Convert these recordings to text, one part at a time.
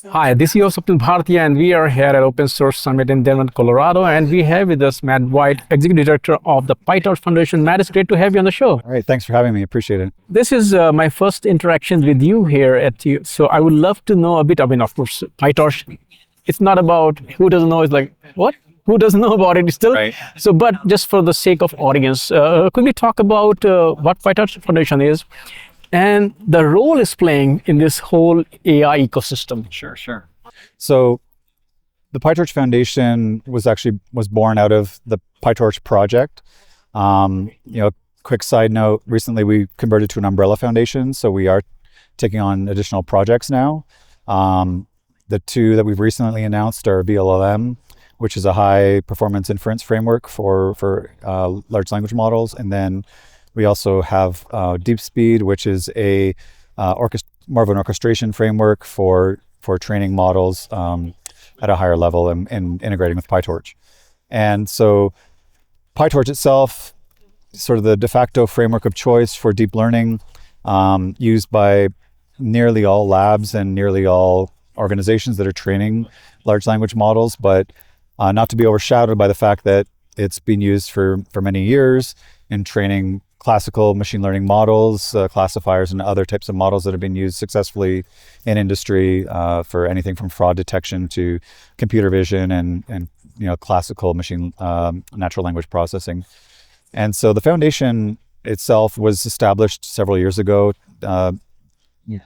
Hi, this is your Swapnil Bhartia, and we are here at Open Source Summit in Denver, Colorado. And we have with us Matt White, Executive Director of the PyTorch Foundation. Matt, it's great to have you on the show. All right, thanks for having me. Appreciate it. This is my first interaction with you here at you. So I would love to know a bit. Of course, PyTorch, it's not about who doesn't know. It's like, what? Who doesn't know about it still? Right. So, but just for the sake of audience, could we talk about what PyTorch Foundation is and the role it's playing in this whole AI ecosystem? Sure. So the PyTorch Foundation was born out of the PyTorch project. Quick side note, recently we converted to an umbrella foundation, so we are taking on additional projects now. The two that we've recently announced are vLLM, which is a high performance inference framework for large language models. And then we also have DeepSpeed, which is a more of an orchestration framework for training models at a higher level and integrating with PyTorch. And so PyTorch itself, sort of the de facto framework of choice for deep learning, used by nearly all labs and nearly all organizations that are training large language models, but not to be overshadowed by the fact that it's been used for many years in training classical machine learning models, classifiers, and other types of models that have been used successfully in industry for anything from fraud detection to computer vision and classical natural language processing. And so the foundation itself was established several years ago.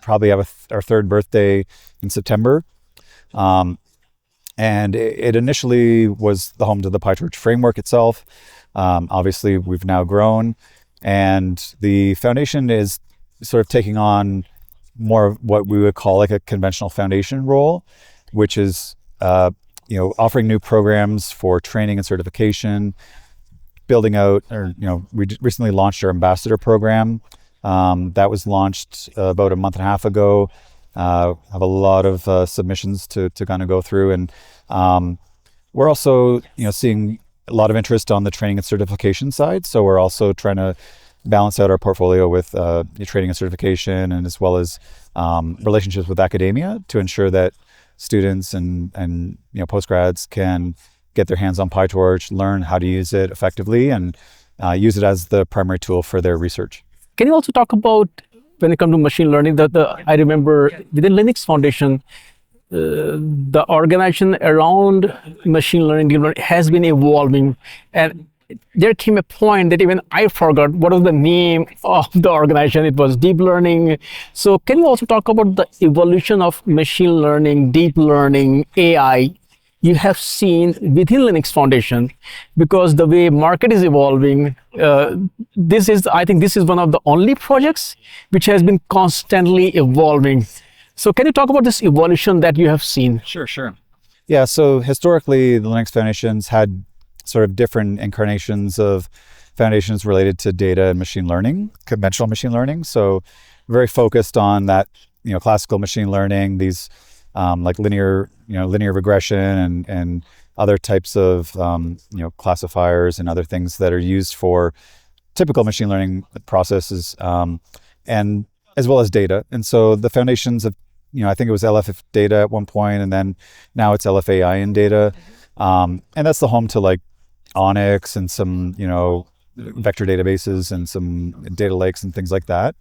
Probably have our third birthday in September. And it initially was the home to the PyTorch framework itself. Obviously, we've now grown, and the foundation is sort of taking on more of what we would call like a conventional foundation role, which is offering new programs for training and certification, building out, we recently launched our ambassador program. That was launched about a month and a half ago. Have a lot of submissions to kind of go through, and we're also seeing a lot of interest on the training and certification side. So we're also trying to balance out our portfolio with training and certification, and as well as relationships with academia to ensure that students and postgrads can get their hands on PyTorch, learn how to use it effectively, and use it as the primary tool for their research. Can you also talk about, when it comes to machine learning, I remember within Linux Foundation, the organization around machine learning, deep learning has been evolving. And there came a point that even I forgot what was the name of the organization. It was deep learning. So can you also talk about the evolution of machine learning, deep learning, AI you have seen within Linux Foundation? Because the way market is evolving, I think this is one of the only projects which has been constantly evolving. So can you talk about this evolution that you have seen? Sure. Yeah, so historically, the Linux Foundations had sort of different incarnations of foundations related to data and machine learning, conventional machine learning. So very focused on that, classical machine learning, these like linear regression and other types of classifiers and other things that are used for typical machine learning processes, and as well as data. And so the foundations of, I think it was LF data at one point, and then now it's LFAI in data. And that's the home to like Onyx and some, vector databases and some data lakes and things like that.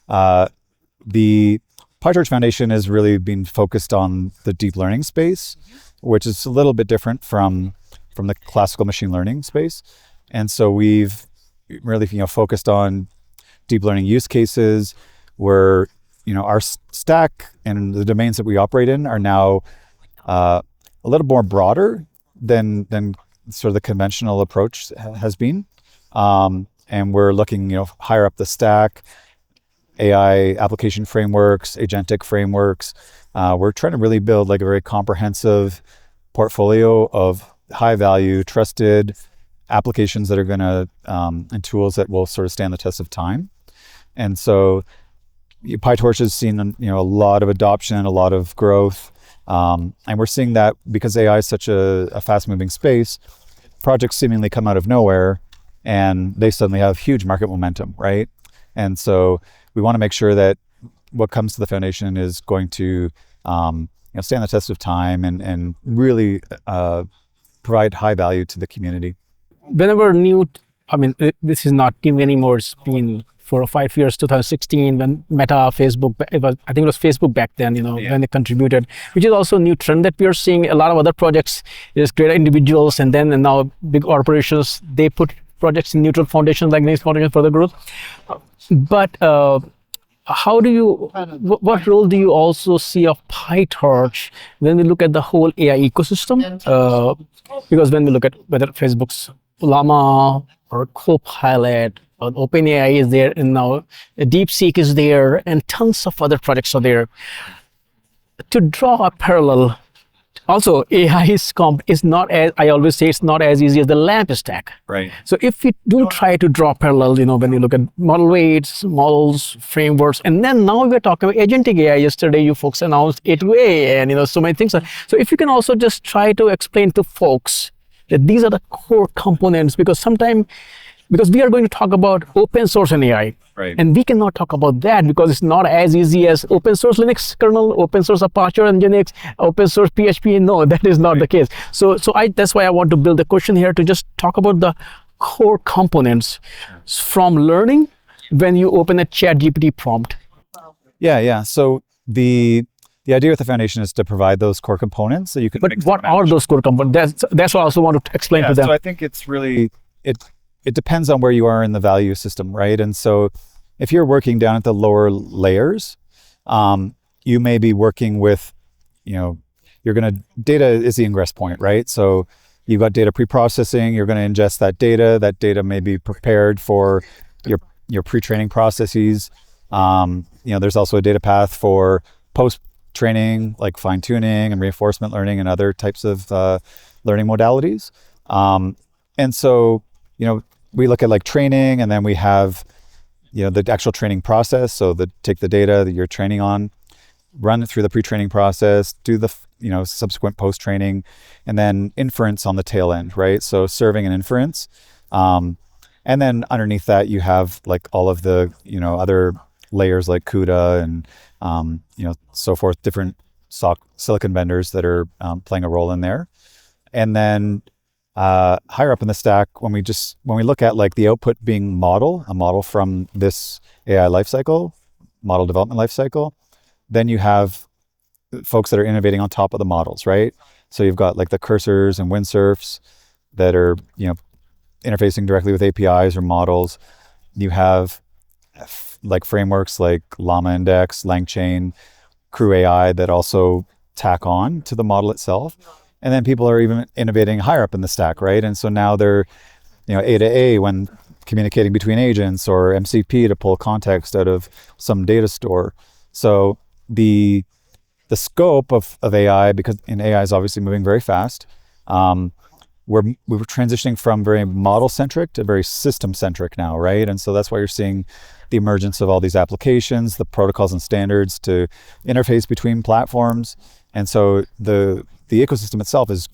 The PyTorch Foundation has really been focused on the deep learning space, which is a little bit different from the classical machine learning space. And so we've really, focused on deep learning use cases where, our stack and the domains that we operate in are now a little more broader than sort of the conventional approach has been. And we're looking, higher up the stack, AI application frameworks, agentic frameworks. We're trying to really build like a very comprehensive portfolio of high value, trusted applications that are going to, and tools that will sort of stand the test of time. And so PyTorch has seen, a lot of adoption, a lot of growth. And we're seeing that because AI is such a fast moving space, projects seemingly come out of nowhere and they suddenly have huge market momentum, right? And so we want to make sure that what comes to the foundation is going to stand the test of time and really provide high value to the community. Whenever new, I mean, this is not new anymore. It's been 4 or 5 years, 2016, when Meta, Facebook, I think it was Facebook back then, when they contributed, which is also a new trend that we are seeing. A lot of other projects, there's great individuals, and now big corporations, they put projects in neutral foundations like Linux Foundation for the growth. But how do you, what role do you also see of PyTorch when we look at the whole AI ecosystem? Because when we look at whether Facebook's Llama or Copilot, or OpenAI is there, and now DeepSeek is there, and tons of other projects are there. To draw a parallel, also AI is not as, I always say, it's not as easy as the LAMP stack. Right. So if we do try to draw parallel, when you look at model weights, models, frameworks, and then now we're talking about agentic AI. Yesterday, you folks announced A2A, and so many things. So if you can also just try to explain to folks that these are the core components, because we are going to talk about open source and AI. Right. And we cannot talk about that because it's not as easy as open source Linux kernel, open source Apache and Nginx, open source PHP. No, that is not the case. So that's why I want to build a question here to just talk about the core components from learning when you open a ChatGPT prompt. Yeah. So the idea with the foundation is to provide those core components so you can. But what are those core components? That's what I also want to explain to them. So I think it's really it depends on where you are in the value system, right? And so if you're working down at the lower layers, you may be working with, data is the ingress point, right? So you've got data preprocessing, you're going to ingest that data may be prepared for your pre-training processes. There's also a data path for post-training, like fine-tuning and reinforcement learning and other types of learning modalities. And so, we look at like training, and then we have, the actual training process. So take the data that you're training on, run it through the pre-training process, do the, subsequent post-training, and then inference on the tail end, right? So serving an inference. And then underneath that, you have like all of the, other layers like CUDA and, so forth, different silicon vendors that are playing a role in there. And then higher up in the stack, when we look at like the output being a model from this AI lifecycle, model development lifecycle, then you have folks that are innovating on top of the models, right? So you've got like the cursors and windsurfs that are, interfacing directly with APIs or models. You have like frameworks like Llama Index, LangChain, Crew AI that also tack on to the model itself. And then people are even innovating higher up in the stack, right? And so now they're, A to A when communicating between agents, or MCP to pull context out of some data store. So the scope of AI, because AI is obviously moving very fast, we're transitioning from very model-centric to very system-centric now, right? And so that's why you're seeing the emergence of all these applications, the protocols and standards to interface between platforms. And so the ecosystem itself is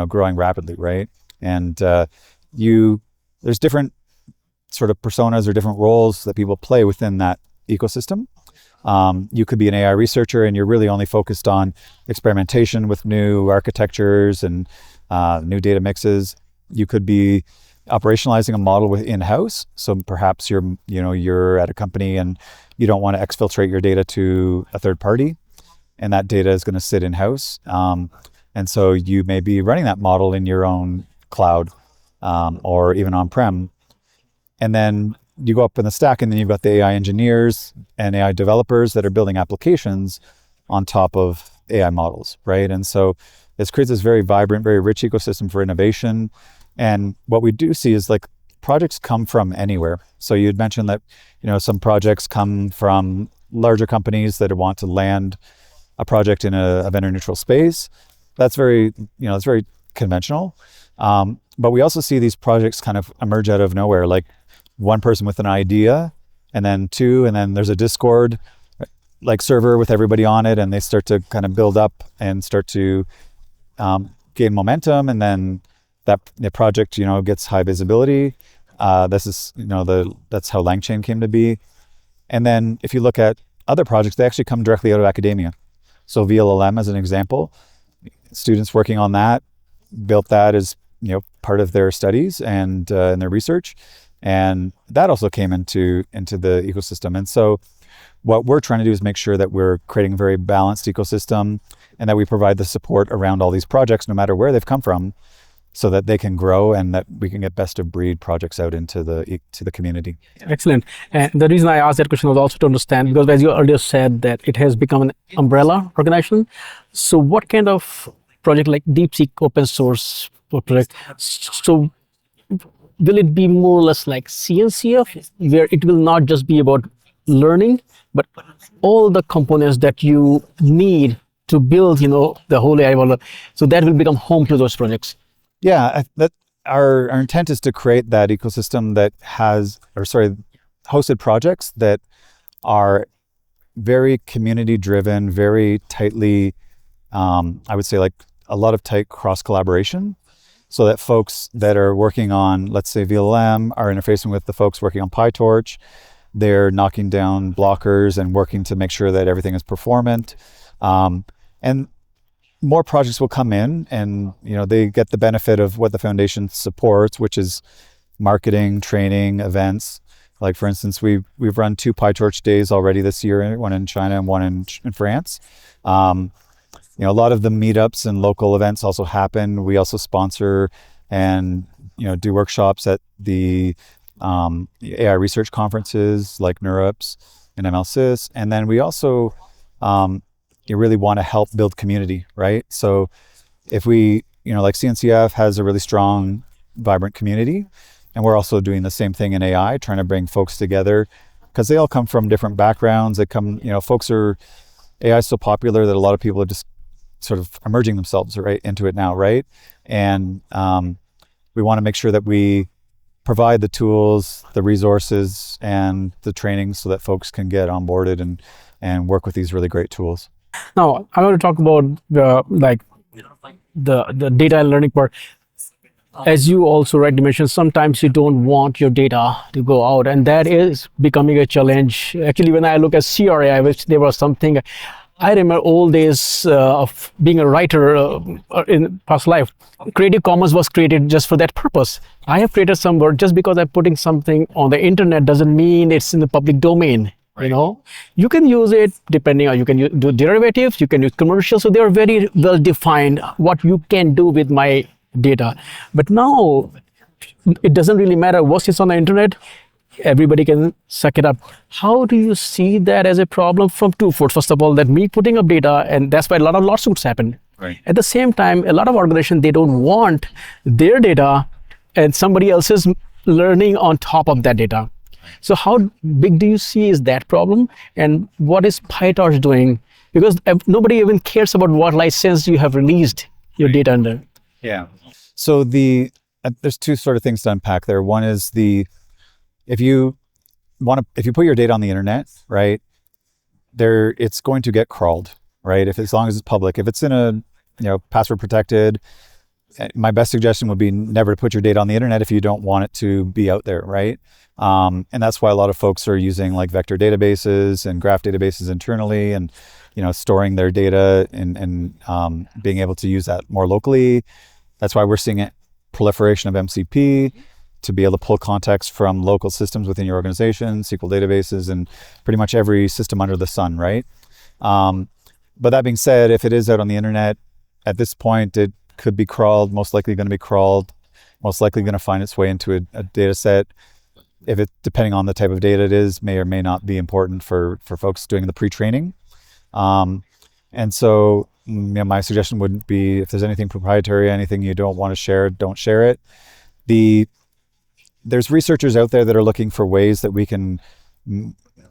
growing rapidly, right? And there's different sort of personas or different roles that people play within that ecosystem. You could be an AI researcher and you're really only focused on experimentation with new architectures and new data mixes. You could be operationalizing a model in-house. So perhaps you're at a company and you don't want to exfiltrate your data to a third party, and that data is going to sit in-house. And so you may be running that model in your own cloud or even on-prem. And then you go up in the stack, and then you've got the AI engineers and AI developers that are building applications on top of AI models, right? And so this creates this very vibrant, very rich ecosystem for innovation. And what we do see is like projects come from anywhere. So you'd mentioned that, some projects come from larger companies that want to land a project in a vendor neutral space. That's very, it's very conventional. But we also see these projects kind of emerge out of nowhere, like one person with an idea, and then two, and then there's a Discord like server with everybody on it, and they start to kind of build up and start to gain momentum, and then the project, gets high visibility. This is, that's how LangChain came to be. And then if you look at other projects, they actually come directly out of academia. So vLLM as an example, students working on that built that as part of their studies and in their research, and that also came into the ecosystem. And so what we're trying to do is make sure that we're creating a very balanced ecosystem and that we provide the support around all these projects, no matter where they've come from, so that they can grow and that we can get best of breed projects out into the community. Excellent. And the reason I asked that question was also to understand, because as you earlier said, that it has become an umbrella organization. So what kind of project like DeepSeek open source project? So will it be more or less like CNCF, where it will not just be about learning, but all the components that you need to build, the whole AI model? So that will become home to those projects. Yeah, that our intent is to create that ecosystem that hosted projects that are very community driven, very tightly, I would say, like a lot of tight cross collaboration, so that folks that are working on, let's say, vLLM are interfacing with the folks working on PyTorch. They're knocking down blockers and working to make sure that everything is performant. And more projects will come in, and they get the benefit of what the foundation supports, which is marketing, training, events. Like, for instance, we've run 2 PyTorch days already this year, one in China and one in France. A lot of the meetups and local events also happen. We also sponsor and do workshops at the AI research conferences like NeurIPS and MLSys. And then we also you really want to help build community, right? So if we, like CNCF has a really strong, vibrant community, and we're also doing the same thing in AI, trying to bring folks together, because they all come from different backgrounds. They come, AI is so popular that a lot of people are just sort of emerging themselves right into it now, right? And we want to make sure that we provide the tools, the resources, and the training so that folks can get onboarded and work with these really great tools. Now, I want to talk about the data and learning part. As you also rightly mentioned, sometimes you don't want your data to go out, and that is becoming a challenge. Actually, when I look at CRA, I wish there was something. I remember old days of being a writer in past life. Creative Commons was created just for that purpose. I have created some work. Just because I'm putting something on the internet doesn't mean it's in the public domain. You can use it depending on, you can do derivatives, you can use commercial. So they are very well defined what you can do with my data. But now it doesn't really matter what is on the internet. Everybody can suck it up. How do you see that as a problem from 2 folds? First of all, that me putting up data, and that's why a lot of lawsuits happen. Right. At the same time, a lot of organizations, they don't want their data and somebody else's learning on top of that data. So how big do you see is that problem, and what is PyTorch doing? Because nobody even cares about what license you have released your data under. Yeah. So there's 2 sort of things to unpack there. One is if you put your data on the internet, right, it's going to get crawled, right? As long as it's public. If it's in a password protected, my best suggestion would be never to put your data on the internet if you don't want it to be out there, right? And that's why a lot of folks are using like vector databases and graph databases internally, and storing their data and being able to use that more locally. That's why we're seeing a proliferation of MCP to be able to pull context from local systems within your organization, SQL databases, and pretty much every system under the sun, right? But that being said, if it is out on the internet, at this point, it could be crawled, most likely going to be crawled, most likely going to find its way into a data set. If it, depending on the type of data it is, may or may not be important for folks doing the pre-training. And so my suggestion would be, if there's anything proprietary, anything you don't want to share, don't share it. There's researchers out there that are looking for ways that we can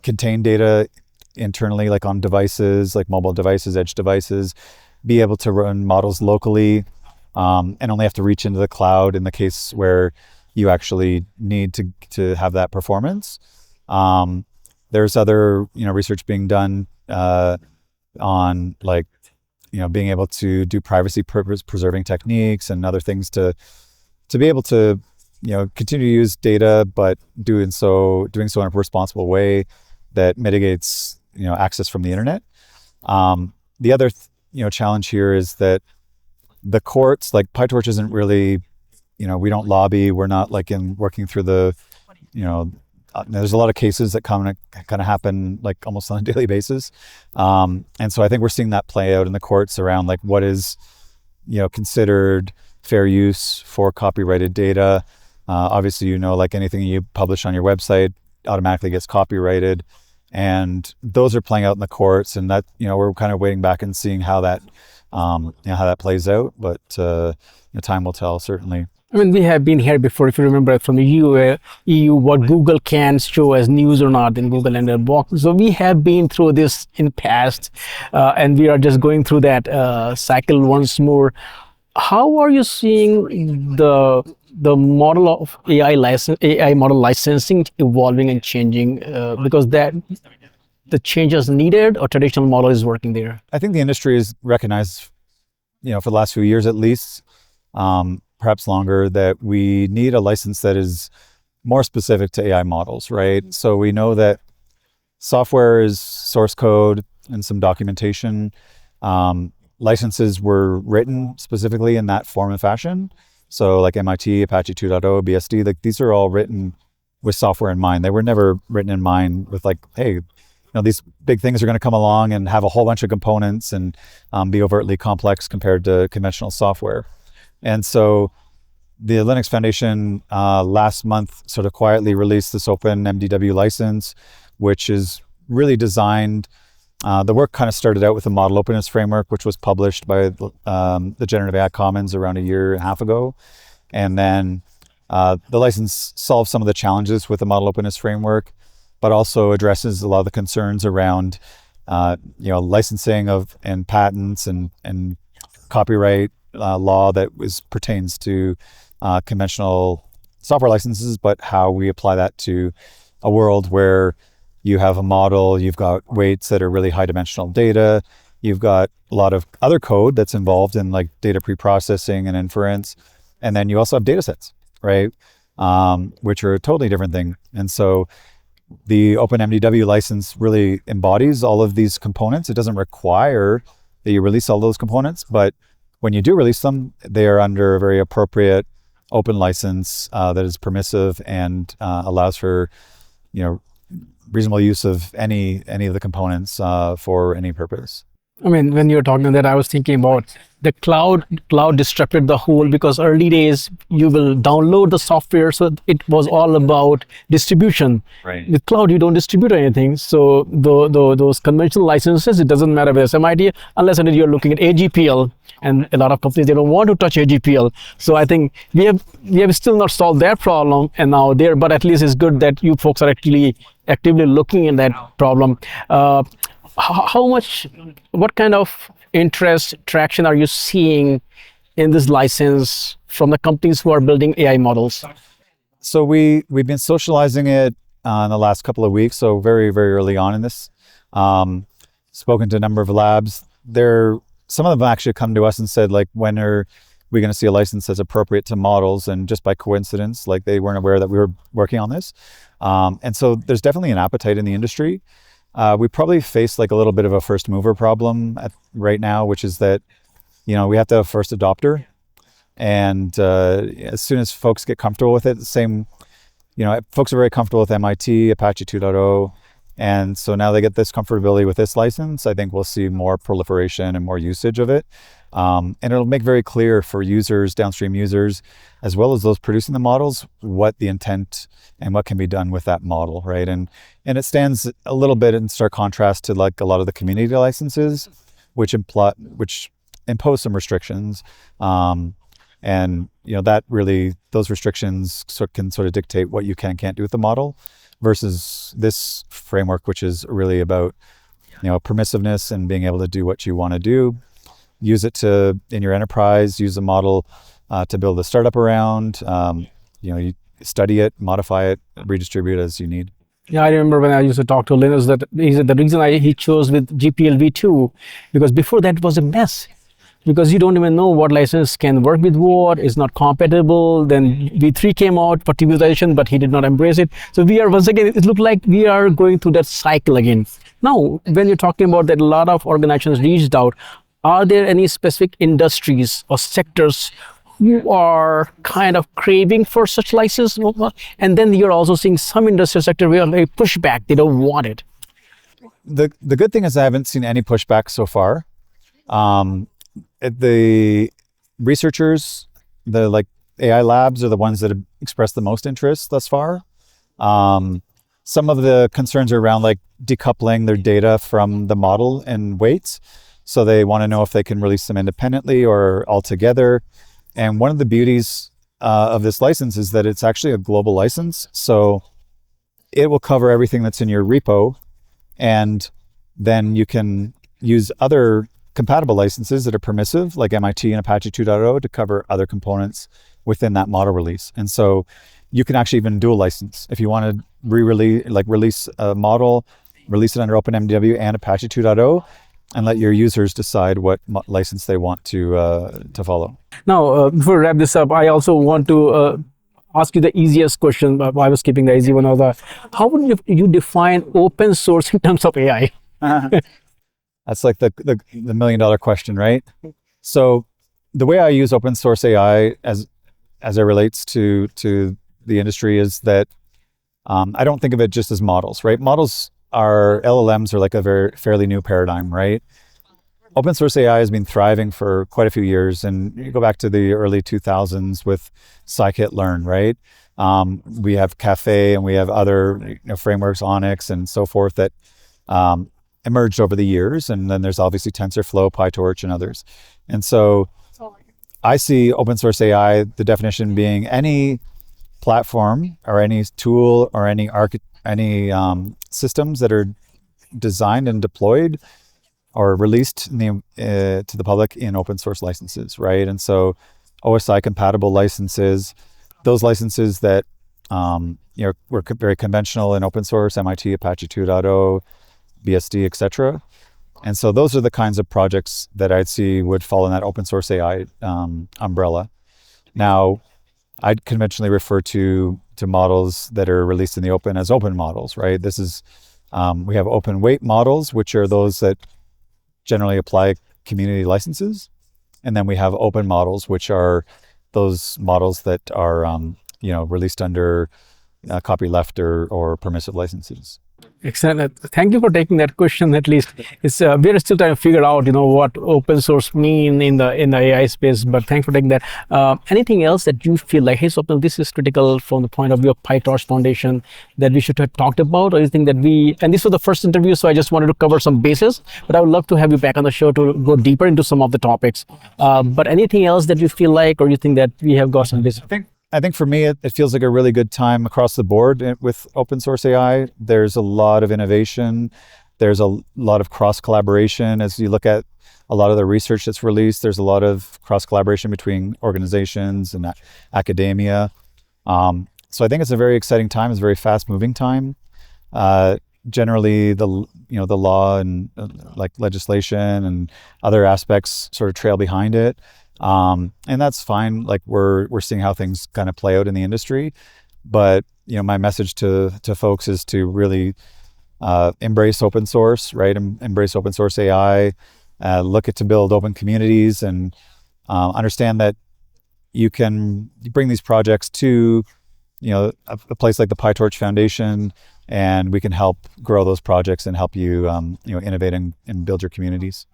contain data internally, like on devices, like mobile devices, edge devices, be able to run models locally, and only have to reach into the cloud in the case where you actually need to have that performance. There's other research being done on being able to do privacy preserving techniques and other things to be able to continue to use data, but doing so in a responsible way that mitigates access from the internet. the other challenge here is that the courts, like PyTorch isn't really, we don't lobby. We're not like working through the, there's a lot of cases that kind of happen like almost on a daily basis. And so I think we're seeing that play out in the courts around like what is, considered fair use for copyrighted data. Obviously, like anything you publish on your website automatically gets copyrighted. And those are playing out in the courts, and that, we're kind of waiting back and seeing how that, how that plays out. But time will tell, certainly. I mean, we have been here before, if you remember from the EU, what Google can show as news or not in Google and their box. So we have been through this in past, and we are just going through that cycle once more. How are you seeing the model of AI model licensing evolving and changing? Because the changes needed, or traditional model is working there? I think the industry has recognized, for the last few years at least, perhaps longer, that we need a license that is more specific to AI models, right? So we know that software is source code and some documentation. Licenses were written specifically in that form and fashion. So like MIT, Apache 2.0, BSD, like these are all written with software in mind. They were never written in mind with like, hey, these big things are going to come along and have a whole bunch of components and be overtly complex compared to conventional software. And so the Linux Foundation last month sort of quietly released this open MDW license, which is really designed, the work kind of started out with a model openness framework, which was published by the Generative AI Commons around a year and a half ago. And then the license solves some of the challenges with the model openness framework, but also addresses a lot of the concerns around licensing and patents and copyright law that pertains to conventional software licenses, but how we apply that to a world where you have a model, you've got weights that are really high dimensional data, you've got a lot of other code that's involved in like data preprocessing and inference, and then you also have data sets, right? Which are a totally different thing. And so the OpenMDW license really embodies all of these components. It doesn't require that you release all those components, but when you do release them, they are under a very appropriate open license that is permissive and allows for, reasonable use of any of the components for any purpose. I mean, when you're talking that, I was thinking about the cloud disrupted the whole, because early days you will download the software, so it was all about distribution. Right. With cloud, you don't distribute anything. So those conventional licenses, it doesn't matter whether it's MIT, unless you're looking at AGPL, and a lot of companies, they don't want to touch AGPL. So I think we have still not solved that problem, and now there, but at least it's good that you folks are actually actively looking at that problem. What kind of interest, traction are you seeing in this license from the companies who are building AI models? So we've been socializing it in the last couple of weeks, so very, very early on in this. Spoken to a number of labs. Some of them actually come to us and said, like, when are we going to see a license that's appropriate to models? And just by coincidence, like, they weren't aware that we were working on this. And so there's definitely an appetite in the industry. We probably face like a little bit of a first mover problem right now, which is that, we have to have a first adopter. And as soon as folks get comfortable with it, folks are very comfortable with MIT, Apache 2.0. And so now they get this comfortability with this license. I think we'll see more proliferation and more usage of it. And it'll make very clear for users, downstream users, as well as those producing the models, what the intent and what can be done with that model, right? And it stands a little bit in stark contrast to like a lot of the community licenses, which impose some restrictions. And that really, those restrictions can sort of dictate what you can't do with the model, versus this framework, which is really about permissiveness and being able to do what you want to do. Use it in your enterprise, use a model to build a startup around. You study it, modify it, redistribute as you need. Yeah, I remember when I used to talk to Linus that he said the reason he chose with GPL v2, because before that it was a mess. Because you don't even know what license can work with what, is not compatible. Then V3 came out for trivialization, but he did not embrace it. So we are, once again, it looked like we are going through that cycle again. Now, when you're talking about that, a lot of organizations reached out. Are there any specific industries or sectors who are kind of craving for such license? And then you're also seeing some industrial sector where they push back; they don't want it. The good thing is I haven't seen any pushback so far. The researchers, the like AI labs, are the ones that have expressed the most interest thus far. Some of the concerns are around like decoupling their data from the model and weights. So they want to know if they can release them independently or altogether. And one of the beauties of this license is that it's actually a global license. So it will cover everything that's in your repo. And then you can use other compatible licenses that are permissive, like MIT and Apache 2.0, to cover other components within that model release. And so you can actually even dual license. If you want to release a model, release it under OpenMW and Apache 2.0, and let your users decide what license they want to follow. Now, before we wrap this up, I also want to ask you the easiest question. I was keeping the easy one. How would you define open source in terms of AI? That's like the $1 million question, right? So the way I use open source AI as it relates to the industry is that I don't think of it just as models, right? LLMs are like a fairly new paradigm, right? Open source AI has been thriving for quite a few years, and you go back to the early 2000s with scikit-learn, right? We have Caffe and we have other frameworks, Onyx and so forth, that emerged over the years. And then there's obviously TensorFlow, PyTorch, and others. And so I see open source AI, the definition being any platform or any tool or any systems that are designed and deployed or released to the public in open source licenses, right? And so OSI compatible licenses, those licenses that were very conventional in open source, MIT, Apache 2.0, BSD, etc. And so those are the kinds of projects that I'd see would fall in that open source AI umbrella. Now, I'd conventionally refer to models that are released in the open as open models, right? This is, we have open weight models, which are those that generally apply community licenses. And then we have open models, which are those models that are, released under copyleft or permissive licenses. Excellent. Thank you for taking that question. At least it's we're still trying to figure out, what open source mean in the AI space. But thanks for taking that. Anything else that you feel like, hey, Swapnil, this is critical from the point of view of PyTorch Foundation that we should have talked about, or you think that and this was the first interview, so I just wanted to cover some bases. But I would love to have you back on the show to go deeper into some of the topics. But anything else that you feel like, or you think that we have got some bases? I think for me, it feels like a really good time across the board with open source AI. There's a lot of innovation. There's a lot of cross collaboration. As you look at a lot of the research that's released, there's a lot of cross collaboration between organizations and academia. So I think it's a very exciting time. It's a very fast moving time. Generally, the law and like legislation and other aspects sort of trail behind it. And that's fine. Like we're seeing how things kind of play out in the industry, but my message to folks is to really embrace open source, right? Embrace open source AI, look to build open communities, and understand that you can bring these projects to a place like the PyTorch Foundation, and we can help grow those projects and help you innovate and build your communities.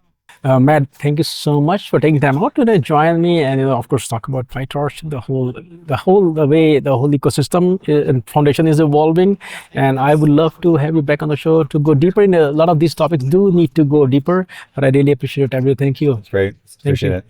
Matt, thank you so much for taking time out to join me and of course talk about PyTorch, the way the whole ecosystem and foundation is evolving. And I would love to have you back on the show to go deeper in a lot of these topics. Do need to go deeper, but I really appreciate your time. Thank you. Great. Appreciate it.